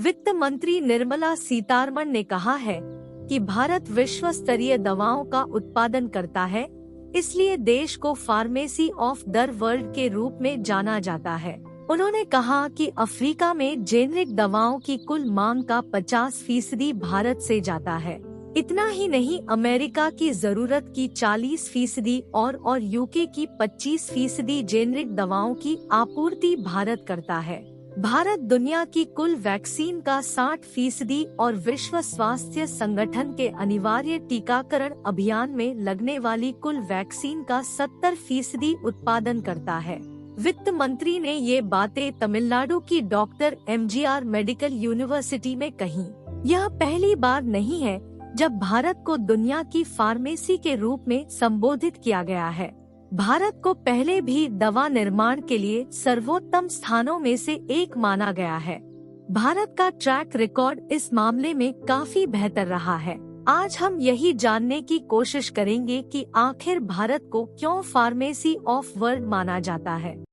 वित्त मंत्री निर्मला सीतारमण ने कहा है कि भारत विश्व स्तरीय दवाओं का उत्पादन करता है, इसलिए देश को फार्मेसी ऑफ द वर्ल्ड के रूप में जाना जाता है। उन्होंने कहा कि अफ्रीका में जेनरिक दवाओं की कुल मांग का 50% भारत से जाता है। इतना ही नहीं, अमेरिका की जरूरत की 40% और यूके की 25% जेनरिक दवाओं की आपूर्ति भारत करता है। भारत दुनिया की कुल वैक्सीन का 60% और विश्व स्वास्थ्य संगठन के अनिवार्य टीकाकरण अभियान में लगने वाली कुल वैक्सीन का 70% उत्पादन करता है। वित्त मंत्री ने ये बातें तमिलनाडु की डॉक्टर MGR मेडिकल यूनिवर्सिटी में कही। यह पहली बार नहीं है जब भारत को दुनिया की फार्मेसी के रूप में संबोधित किया गया है। भारत को पहले भी दवा निर्माण के लिए सर्वोत्तम स्थानों में से एक माना गया है। भारत का ट्रैक रिकॉर्ड इस मामले में काफी बेहतर रहा है। आज हम यही जानने की कोशिश करेंगे कि आखिर भारत को क्यों फार्मेसी ऑफ वर्ल्ड माना जाता है।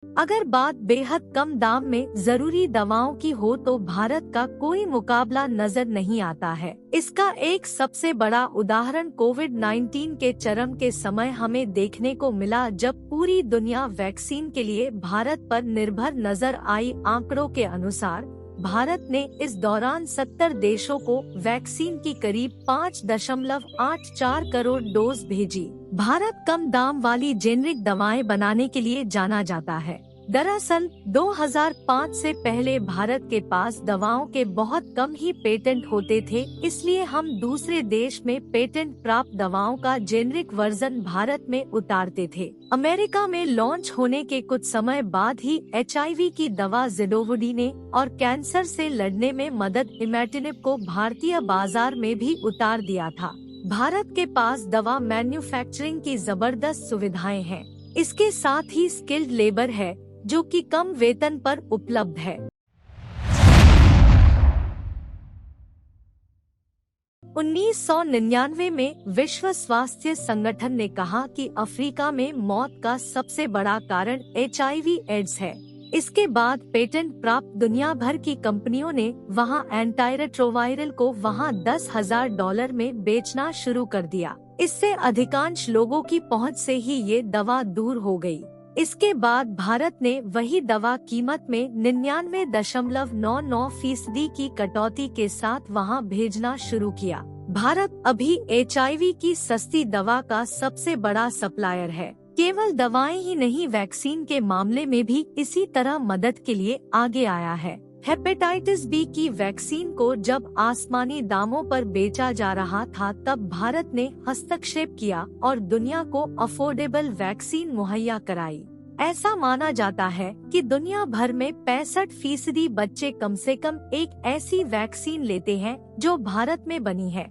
अगर बात बेहद कम दाम में जरूरी दवाओं की हो तो भारत का कोई मुकाबला नजर नहीं आता है। इसका एक सबसे बड़ा उदाहरण कोविड-19 के चरम के समय हमें देखने को मिला, जब पूरी दुनिया वैक्सीन के लिए भारत पर निर्भर नजर आई। आंकड़ों के अनुसार भारत ने इस दौरान 70 देशों को वैक्सीन की करीब 5.84 करोड़ डोज भेजी। भारत कम दाम वाली जेनरिक दवाएं बनाने के लिए जाना जाता है। दरअसल 2005 से पहले भारत के पास दवाओं के बहुत कम ही पेटेंट होते थे, इसलिए हम दूसरे देश में पेटेंट प्राप्त दवाओं का जेनरिक वर्जन भारत में उतारते थे। अमेरिका में लॉन्च होने के कुछ समय बाद ही HIV की दवा ज़िडोवुडी ने और कैंसर से लड़ने में मदद इमैटिनिब को भारतीय बाजार में भी उतार दिया था। भारत के पास दवा मैन्युफैक्चरिंग की जबरदस्त सुविधाएं हैं। इसके साथ ही स्किल्ड लेबर है जो कि कम वेतन पर उपलब्ध है। 1999 में विश्व स्वास्थ्य संगठन ने कहा कि अफ्रीका में मौत का सबसे बड़ा कारण HIV एड्स है। इसके बाद पेटेंट प्राप्त दुनिया भर की कंपनियों ने वहां एंटाइरेट्रोवायरल को वहां $10,000 में बेचना शुरू कर दिया। इससे अधिकांश लोगों की पहुंच से ही ये दवा दूर हो गई। इसके बाद भारत ने वही दवा कीमत में 99.99% की कटौती के साथ वहां भेजना शुरू किया। भारत अभी HIV की सस्ती दवा का सबसे बड़ा सप्लायर है। केवल दवाएं ही नहीं, वैक्सीन के मामले में भी इसी तरह मदद के लिए आगे आया है। हेपेटाइटिस B की वैक्सीन को जब आसमानी दामों पर बेचा जा रहा था, तब भारत ने हस्तक्षेप किया और दुनिया को अफोर्डेबल वैक्सीन मुहैया कराई। ऐसा माना जाता है कि दुनिया भर में 65% बच्चे कम से कम एक ऐसी वैक्सीन लेते हैं जो भारत में बनी है।